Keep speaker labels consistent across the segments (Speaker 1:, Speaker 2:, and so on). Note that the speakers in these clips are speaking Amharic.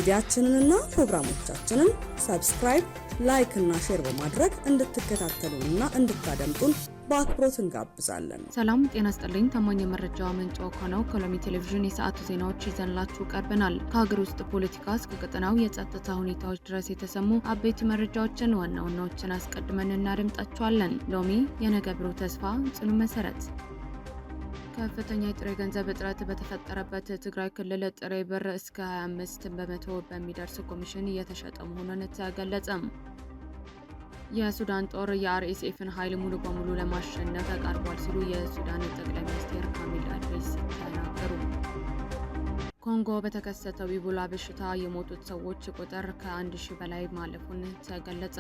Speaker 1: ሚዲያችንንና ፕሮግራሞቻችንን ሰብስክራይብ፣ ላይክ እና ሼር በማድረግ እንድትከታተሉንና እንድታደምጡን በአክብሮት እንጋብዛለን።
Speaker 2: ሰላም ጤና ይስጥልኝ። ታማኝ የመረጃ ምንጭ ከሆነው ኮሎሚ ቴሌቪዥን የሰዓቱ ዜናዎች ይዘንላችሁ ቀርበናል። ከሀገር ውስጥ ፖለቲካ እስከ ቀጠናው የጸጥታ ሁኔታዎች ድረስ የተሰሙ አበይት መረጃዎችን ዋና ዋናዎችን አስቀድመን እናደምጣችኋለን። ሎሚ የነገ ብሩህ ተስፋ ጽኑ መሰረት። ከፍተኛ የጥሬ ገንዘብ እጥረት በተፈጠረበት ትግራይ ክልል ጥሬ ብር እስከ 25 በመቶ በሚደርስ ኮሚሽን እየተሸጠ መሆኑን ተገለጸ። የሱዳን ጦር የአርኤስኤፍን ኃይል ሙሉ በሙሉ ለማሸነፍ ተቃርቧል ሲሉ የሱዳን ጠቅላይ ሚኒስትር ካሚል አድሬስ ተናገሩ። ኮንጎ በተከሰተው ኢቦላ በሽታ የሞቱት ሰዎች ቁጥር ከ1000 በላይ ማለፉን ተገለጸ።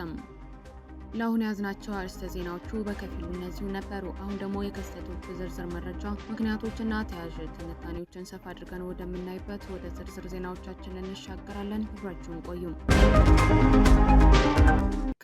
Speaker 2: ለአሁን ያዝናቸው አርዕስተ ዜናዎቹ በከፊሉ እነዚሁ ነበሩ። አሁን ደግሞ የክስተቶቹ ዝርዝር መረጃ ምክንያቶችና ተያያዥ ትንታኔዎችን ሰፋ አድርገን ወደምናይበት ወደ ዝርዝር ዜናዎቻችን እንሻገራለን። አብራችሁን ቆዩ።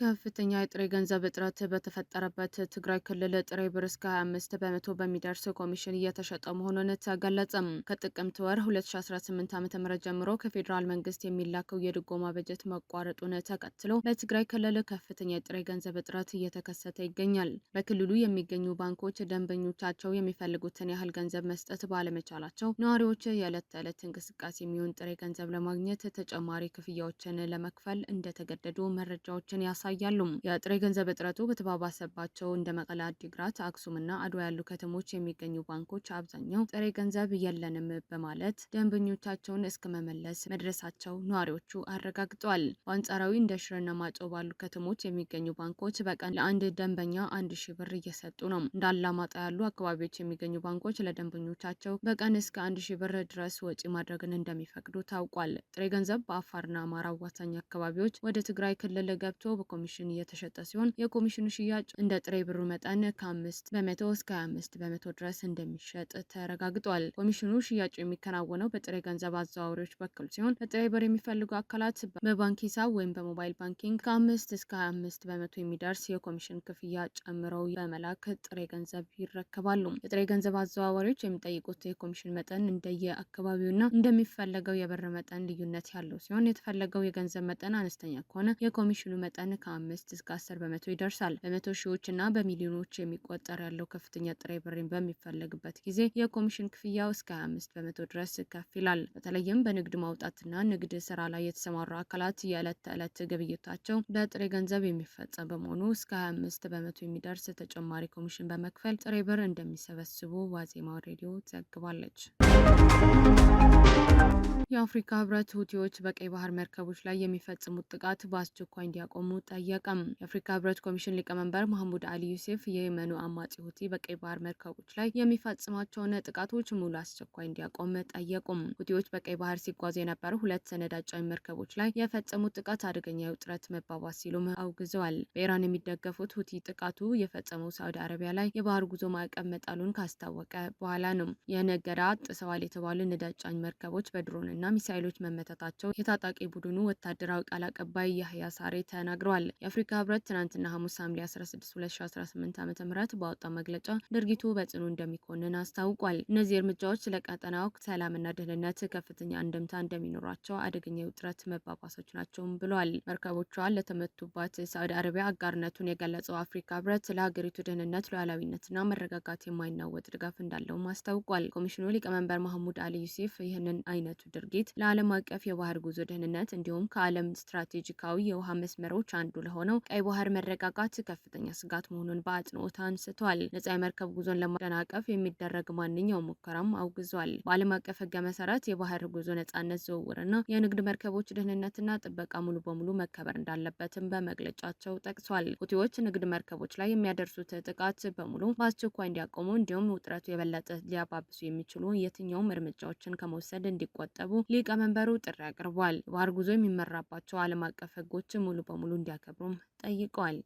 Speaker 2: ከፍተኛ የጥሬ ገንዘብ እጥረት በተፈጠረበት ትግራይ ክልል ጥሬ ብር እስከ 25 በመቶ በሚደርስ ኮሚሽን እየተሸጠ መሆኑን ተገለጸ። ከጥቅምት ወር 2018 ዓ.ም ጀምሮ ከፌዴራል መንግስት የሚላከው የድጎማ በጀት መቋረጡን ተከትሎ በትግራይ ክልል ከፍተኛ የጥሬ ገንዘብ እጥረት እየተከሰተ ይገኛል። በክልሉ የሚገኙ ባንኮች ደንበኞቻቸው የሚፈልጉትን ያህል ገንዘብ መስጠት ባለመቻላቸው ነዋሪዎች የዕለት ተዕለት እንቅስቃሴ የሚሆን ጥሬ ገንዘብ ለማግኘት ተጨማሪ ክፍያዎችን ለመክፈል እንደተገደዱ መረጃዎችን ያሳያሉ። የጥሬ ገንዘብ እጥረቱ በተባባሰባቸው እንደ መቀለ፣ አዲግራት፣ አክሱምና አድዋ ያሉ ከተሞች የሚገኙ ባንኮች አብዛኛው ጥሬ ገንዘብ የለንም በማለት ደንበኞቻቸውን እስከ መመለስ መድረሳቸው ነዋሪዎቹ አረጋግጠዋል። በአንጻራዊ እንደ ሽረና ማጮ ባሉ ከተሞች የሚገኙ ባንኮች በቀን ለአንድ ደንበኛ 1000 ብር እየሰጡ ነው። እንደ አላማጣ ያሉ አካባቢዎች የሚገኙ ባንኮች ለደንበኞቻቸው በቀን እስከ 1000 ብር ድረስ ወጪ ማድረግን እንደሚፈቅዱ ታውቋል። ጥሬ ገንዘብ በአፋርና አማራ አዋሳኝ አካባቢዎች ወደ ትግራይ ክልል ገብቶ በኮሚሽን እየተሸጠ ሲሆን የኮሚሽኑ ሽያጭ እንደ ጥሬ ብሩ መጠን ከ5 በመቶ እስከ 25 በመቶ ድረስ እንደሚሸጥ ተረጋግጧል። ኮሚሽኑ ሽያጩ የሚከናወነው በጥሬ ገንዘብ አዘዋዋሪዎች በኩል ሲሆን ለጥሬ ብር የሚፈልጉ አካላት በባንክ ሂሳብ ወይም በሞባይል ባንኪንግ ከ5 እስከ 25 በመቶ የሚደርስ የኮሚሽን ክፍያ ጨምረው በመላክ ጥሬ ገንዘብ ይረከባሉ። የጥሬ ገንዘብ አዘዋዋሪዎች የሚጠይቁት የኮሚሽን መጠን እንደየ አካባቢውና እንደሚፈለገው የብር መጠን ልዩነት ያለው ሲሆን የተፈለገው የገንዘብ መጠን አነስተኛ ከሆነ የኮሚሽኑ መጠን ከ5 እስከ 10 በመቶ ይደርሳል። በመቶ ሺዎች እና በሚሊዮኖች የሚቆጠር ያለው ከፍተኛ ጥሬ ብር በሚፈለግበት ጊዜ የኮሚሽን ክፍያው እስከ 25 በመቶ ድረስ ከፍ ይላል። በተለይም በንግድ ማውጣትና ንግድ ስራ ላይ የተሰማሩ አካላት የዕለት ተዕለት ግብይታቸው በጥሬ ገንዘብ የሚፈጸም በመሆኑ እስከ 25 በመቶ የሚደርስ ተጨማሪ ኮሚሽን በመክፈል ጥሬ ብር እንደሚሰበስቡ ዋዜማ ሬዲዮ ዘግባለች። የአፍሪካ ህብረት ሁቲዎች በቀይ ባህር መርከቦች ላይ የሚፈጽሙት ጥቃት በአስቸኳይ እንዲያቆሙ ጠየቀም። የአፍሪካ ህብረት ኮሚሽን ሊቀመንበር መሐሙድ አሊ ዩሴፍ የየመኑ አማጺ ሁቲ በቀይ ባህር መርከቦች ላይ የሚፈጽማቸውን ጥቃቶች ሙሉ አስቸኳይ እንዲያቆም ጠየቁም። ሁቲዎች በቀይ ባህር ሲጓዙ የነበሩ 2 ነዳጅ ጫኝ መርከቦች ላይ የፈጸሙት ጥቃት አደገኛ የውጥረት መባባስ ሲሉም አውግዘዋል። በኢራን የሚደገፉት ሁቲ ጥቃቱ የፈጸመው ሳውዲ አረቢያ ላይ የባህር ጉዞ ማዕቀብ መጣሉን ካስታወቀ በኋላ ነው። የነገዳ ጥሰዋል የተባሉ ነዳጅ ጫኝ መርከቦች በድሮንና ሚሳይሎች መመታታቸው የታጣቂ ቡድኑ ወታደራዊ ቃል አቀባይ ያህያ ሳሬ ተናግረዋል። የአፍሪካ ህብረት ትናንትና ሐሙስ ሐምሌ 16 2018 ዓ.ም ባወጣው መግለጫ ድርጊቱ በጽኑ እንደሚኮንን አስታውቋል። እነዚህ እርምጃዎች ለቀጠናው ሰላምና ደህንነት ከፍተኛ አንድምታ እንደሚኖራቸው አደገኛ የውጥረት መባባሶች ናቸው ብለዋል። መርከቦቿ ለተመቱባት ሳውዲ አረቢያ አጋርነቱን የገለጸው አፍሪካ ህብረት ለሀገሪቱ ደህንነት፣ ሉዓላዊነትና መረጋጋት የማይናወጥ ድጋፍ እንዳለውም አስታውቋል። ኮሚሽኑ ሊቀመንበር መሐሙድ አሊ ዩሴፍ ይህንን አይነቱ ድርጊት ለዓለም አቀፍ የባህር ጉዞ ደህንነት እንዲሁም ከዓለም ስትራቴጂካዊ የውሃ መስመሮች አንዱ ለሆነው ቀይ ባህር መረጋጋት ከፍተኛ ስጋት መሆኑን በአጽንኦት አንስተዋል። ነጻ የመርከብ ጉዞን ለማደናቀፍ የሚደረግ ማንኛውም ሙከራም አውግዟል። በዓለም አቀፍ ህገ መሰረት የባህር ጉዞ ነጻነት፣ ዝውውርና የንግድ መርከቦች ደህንነትና ጥበቃ ሙሉ በሙሉ መከበር እንዳለበትም በመግለጫቸው ጠቅሷል። ሁቲዎች ንግድ መርከቦች ላይ የሚያደርሱት ጥቃት በሙሉ በአስቸኳይ እንዲያቆሙ እንዲሁም ውጥረቱ የበለጠ ሊያባብሱ የሚችሉ የትኛውም እርምጃዎችን ከመውሰድ እንዲቆጠቡ ሊቀመንበሩ ጥሪ አቅርቧል። የባህር ጉዞ የሚመራባቸው ዓለም አቀፍ ህጎች ሙሉ በሙሉ እንዲያከብሩም ጠይቀዋል።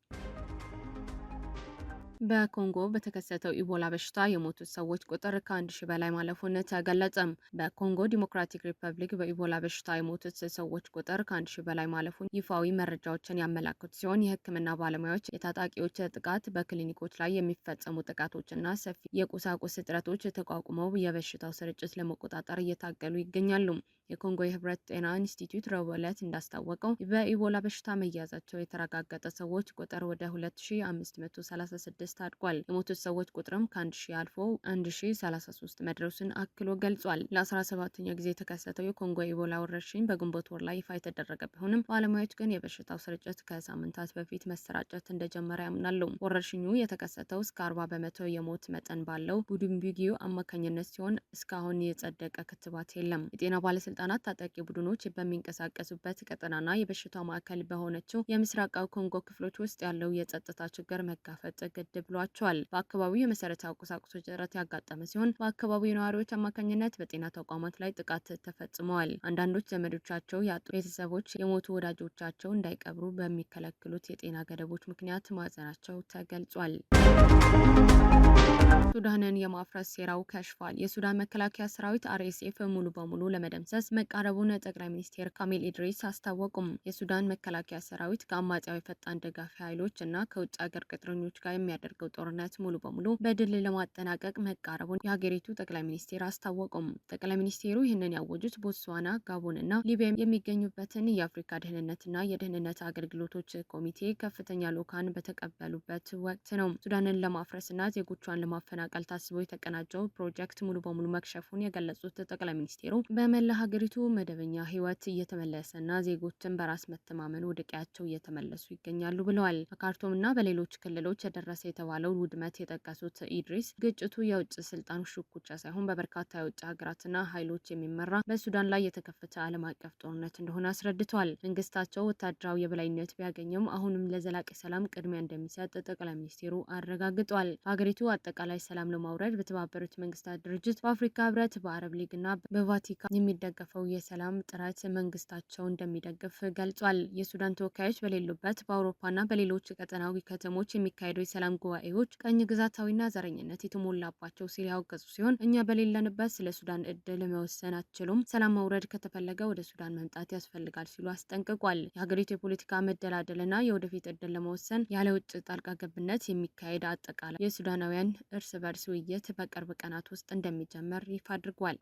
Speaker 2: በኮንጎ በተከሰተው ኢቦላ በሽታ የሞቱት ሰዎች ቁጥር ከ1000 በላይ ማለፉን ተገለጸም። በኮንጎ ዲሞክራቲክ ሪፐብሊክ በኢቦላ በሽታ የሞቱት ሰዎች ቁጥር ከ1000 በላይ ማለፉን ይፋዊ መረጃዎችን ያመላክቱ ሲሆን የህክምና ባለሙያዎች የታጣቂዎች ጥቃት፣ በክሊኒኮች ላይ የሚፈጸሙ ጥቃቶችና ሰፊ የቁሳቁስ እጥረቶች ተቋቁመው የበሽታው ስርጭት ለመቆጣጠር እየታገሉ ይገኛሉ። የኮንጎ የህብረት ጤና ኢንስቲትዩት ረቡዕ ዕለት እንዳስታወቀው በኢቦላ በሽታ መያዛቸው የተረጋገጠ ሰዎች ቁጥር ወደ 2536 አድጓል። የሞቱት ሰዎች ቁጥርም ከ1000 አልፎ 1033 መድረሱን አክሎ ገልጿል። ለ17ኛ ጊዜ የተከሰተው የኮንጎ ኢቦላ ወረርሽኝ በግንቦት ወር ላይ ይፋ የተደረገ ቢሆንም ባለሙያዎች ግን የበሽታው ስርጭት ከሳምንታት በፊት መሰራጨት እንደጀመረ ያምናሉ። ወረርሽኙ የተከሰተው እስከ 40 በመቶ የሞት መጠን ባለው ቡድንቢጊዮ አማካኝነት ሲሆን እስካሁን የጸደቀ ክትባት የለም። የጤና ባለስልጣናት ታጣቂ ቡድኖች በሚንቀሳቀሱበት ቀጠናና የበሽታው ማዕከል በሆነችው የምስራቃዊ ኮንጎ ክፍሎች ውስጥ ያለው የጸጥታ ችግር መጋፈጥ ግድ ብሏቸዋል። በአካባቢው የመሰረታዊ ቁሳቁሶች እጥረት ያጋጠመ ሲሆን በአካባቢው ነዋሪዎች አማካኝነት በጤና ተቋማት ላይ ጥቃት ተፈጽመዋል። አንዳንዶች ዘመዶቻቸው ያጡ ቤተሰቦች የሞቱ ወዳጆቻቸው እንዳይቀብሩ በሚከለክሉት የጤና ገደቦች ምክንያት ማዘናቸው ተገልጿል። ሱዳንን የማፍረስ ሴራው ከሽፏል። የሱዳን መከላከያ ሰራዊት አርኤስኤፍ ሙሉ በሙሉ ለመደምሰስ መቃረቡን ጠቅላይ ሚኒስትር ካሚል ኢድሪስ አስታወቁም። የሱዳን መከላከያ ሰራዊት ከአማጺያዊ ፈጣን ደጋፊ ኃይሎች እና ከውጭ ሀገር ቅጥረኞች ጋር የሚያደርገው ጦርነት ሙሉ በሙሉ በድል ለማጠናቀቅ መቃረቡን የሀገሪቱ ጠቅላይ ሚኒስትር አስታወቁም። ጠቅላይ ሚኒስትሩ ይህንን ያወጁት ቦትስዋና፣ ጋቦን እና ሊቢያ የሚገኙበትን የአፍሪካ ደህንነትና የደህንነት አገልግሎቶች ኮሚቴ ከፍተኛ ልኡካን በተቀበሉበት ወቅት ነው። ሱዳንን ለማፍረስና ዜጎቿን ለማፈናቀል ታስቦ የተቀናጀው ፕሮጀክት ሙሉ በሙሉ መክሸፉን የገለጹት ጠቅላይ ሚኒስትሩ በመላ ሀገሪቱ መደበኛ ሕይወት እየተመለሰና ዜጎችን በራስ መተማመን ወደ ቀያቸው እየተመለሱ ይገኛሉ ብለዋል። በካርቱምና በሌሎች ክልሎች የደረሰ የተባለው ውድመት የጠቀሱት ኢድሪስ ግጭቱ የውጭ ስልጣን ሽኩቻ ሳይሆን በበርካታ የውጭ ሀገራትና ኃይሎች የሚመራ በሱዳን ላይ የተከፈተ ዓለም አቀፍ ጦርነት እንደሆነ አስረድተዋል። መንግስታቸው ወታደራዊ የበላይነት ቢያገኝም አሁንም ለዘላቂ ሰላም ቅድሚያ እንደሚሰጥ ጠቅላይ ሚኒስትሩ አረጋግጠዋል። ሀገሪቱ አጠቃላይ ሰላም ለማውረድ በተባበሩት መንግስታት ድርጅት፣ በአፍሪካ ህብረት፣ በአረብ ሊግና በቫቲካን የሚደገፈው የሰላም ጥረት መንግስታቸው እንደሚደግፍ ገልጿል። የሱዳን ተወካዮች በሌሉበት በአውሮፓና በሌሎች ቀጠናዊ ከተሞች የሚካሄዱ የሰላም ጉባኤዎች ቀኝ ግዛታዊና ዘረኝነት የተሞላባቸው ሲል ያወገዙ ሲሆን እኛ በሌለንበት ስለ ሱዳን እድል መወሰን አትችሉም፣ ሰላም ማውረድ ከተፈለገ ወደ ሱዳን መምጣት ያስፈልጋል ሲሉ አስጠንቅቋል። የሀገሪቱ የፖለቲካ መደላደልና የወደፊት እድል ለመወሰን ያለ ውጭ ጣልቃ ገብነት የሚካሄድ አጠቃላይ የሱዳናውያን እርስ በርስ ውይይት በቅርብ ቀናት ውስጥ እንደሚጀመር ይፋ አድርጓል።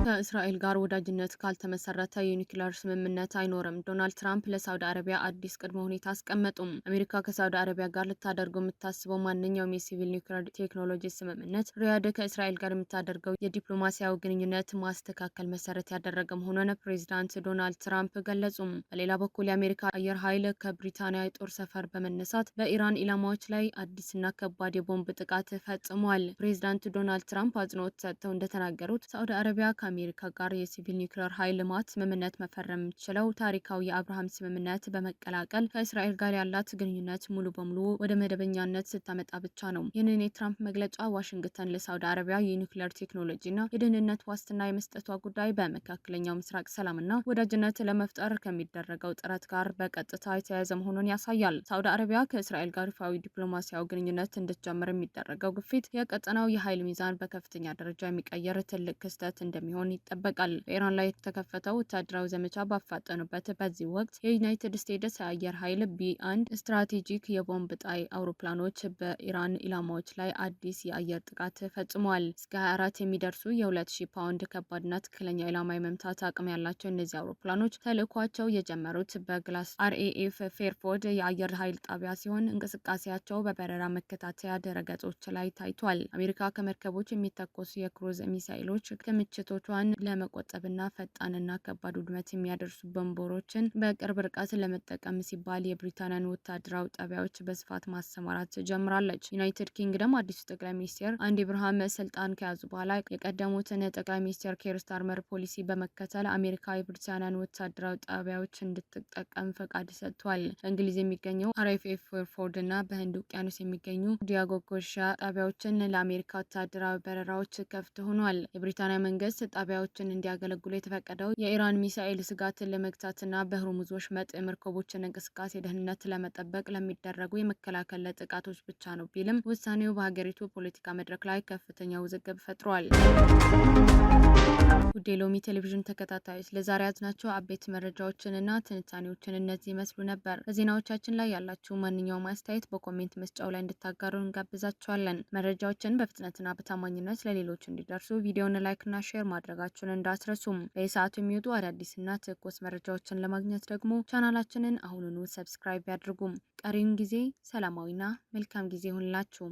Speaker 2: ከእስራኤል ጋር ወዳጅነት ካልተመሰረተ የኒውክሌር ስምምነት አይኖርም። ዶናልድ ትራምፕ ለሳውዲ አረቢያ አዲስ ቅድመ ሁኔታ አስቀመጡም። አሜሪካ ከሳውዲ አረቢያ ጋር ልታደርገው የምታስበው ማንኛውም የሲቪል ኒውክሌር ቴክኖሎጂ ስምምነት ሪያድ ከእስራኤል ጋር የምታደርገው የዲፕሎማሲያዊ ግንኙነት ማስተካከል መሰረት ያደረገ መሆኑን ፕሬዚዳንት ዶናልድ ትራምፕ ገለጹም። በሌላ በኩል የአሜሪካ አየር ኃይል ከብሪታንያ የጦር ሰፈር በመነሳት በኢራን ኢላማዎች ላይ አዲስና ከባድ የቦምብ ጥቃት ፈጽሟል። ፕሬዚዳንት ዶናልድ ትራምፕ አጽንኦት ሰጥተው እንደተናገሩት ሳውዲ አረቢያ ከአሜሪካ ጋር የሲቪል ኒውክሌር ኃይል ልማት ስምምነት መፈረም የምትችለው ታሪካዊ የአብርሃም ስምምነት በመቀላቀል ከእስራኤል ጋር ያላት ግንኙነት ሙሉ በሙሉ ወደ መደበኛነት ስታመጣ ብቻ ነው። ይህንን የትራምፕ መግለጫ ዋሽንግተን ለሳውዲ አረቢያ የኒውክሌር ቴክኖሎጂና የደህንነት ዋስትና የመስጠቷ ጉዳይ በመካከለኛው ምስራቅ ሰላምና ወዳጅነት ለመፍጠር ከሚደረገው ጥረት ጋር በቀጥታ የተያያዘ መሆኑን ያሳያል። ሳውዲ አረቢያ ከእስራኤል ጋር ይፋዊ ዲፕሎማሲያዊ ግንኙነት እንድትጀምር የሚደረገው ግፊት የቀጠናው የኃይል ሚዛን በከፍተኛ ደረጃ የሚቀየር ትልቅ ክስተት እንደሚሆን ይጠበቃል። በኢራን ላይ የተከፈተው ወታደራዊ ዘመቻ ባፋጠኑበት በዚህ ወቅት የዩናይትድ ስቴትስ የአየር ኃይል ቢ1 ስትራቴጂክ የቦምብ ጣይ አውሮፕላኖች በኢራን ኢላማዎች ላይ አዲስ የአየር ጥቃት ፈጽመዋል። እስከ 24 የሚደርሱ የ2000 ፓውንድ ከባድና ትክክለኛ ኢላማ የመምታት አቅም ያላቸው እነዚህ አውሮፕላኖች ተልዕኳቸው የጀመሩት በግላስ አርኤኤፍ ፌርፎርድ የአየር ኃይል ጣቢያ ሲሆን እንቅስቃሴያቸው በበረራ መከታተያ ድረገጾች ላይ ታይቷል። አሜሪካ ከመርከቦች የሚተኮሱ የክሩዝ ሚሳኤሎች ክምችቶቿን ለመቆጠብና ፈጣንና ከባድ ውድመት የሚያደርሱ ቦምበሮችን በቅርብ ርቀት ለመጠቀም ሲባል የብሪታንያን ወታደራዊ ጣቢያዎች በስፋት ማሰማራት ጀምራለች። ዩናይትድ ኪንግደም አዲሱ ጠቅላይ ሚኒስትር አንዲ ብርሃም ስልጣን ከያዙ በኋላ የቀደሙትን ጠቅላይ ሚኒስትር ኬር ስታርመር ፖሊሲ በመከተል አሜሪካ የብሪታንያን ወታደራዊ ጣቢያዎች እንድትጠቀም ፈቃድ ሰጥቷል። በእንግሊዝ የሚገኘው አርኤኤፍ ፌርፎርድ እና በህንድ ውቅያኖስ የሚገኙ ዲያጎ ጎርሻ ጣቢያዎችን ለአሜሪካ ወታደራዊ በረራዎች ክፍት ሆኗል። የብሪታንያ መንግስት ጣቢያዎችን እንዲያገለግሉ የተፈቀደው የኢራን ሚሳኤል ስጋትን ለመግታትና በሆርሙዝ ወሽመጥ የመርከቦችን እንቅስቃሴ ደህንነት ለመጠበቅ ለሚደረጉ የመከላከል ጥቃቶች ብቻ ነው ቢልም ውሳኔው በሀገሪቱ ፖለቲካ መድረክ ላይ ከፍተኛ ውዝግብ ፈጥሯል። ውድ የሎሚ ቴሌቪዥን ተከታታዮች ለዛሬ ያዝናቸው አበይት መረጃዎችንና ትንታኔዎችን እነዚህ ይመስሉ ነበር። በዜናዎቻችን ላይ ያላችሁ ማንኛውም አስተያየት በኮሜንት መስጫው ላይ እንድታጋሩ እንጋብዛችኋለን። መረጃዎችን በፍጥነትና በታማኝነት ለሌሎች እንዲደርሱ ቪዲዮውን ላይክና ሼር ሼር ማድረጋችሁን እንዳትረሱም። በየሰዓቱ የሚወጡ አዳዲስና ትኩስ መረጃዎችን ለማግኘት ደግሞ ቻናላችንን አሁኑኑ ሰብስክራይብ ያድርጉም። ቀሪውን ጊዜ ሰላማዊና መልካም ጊዜ ይሁንላችሁ።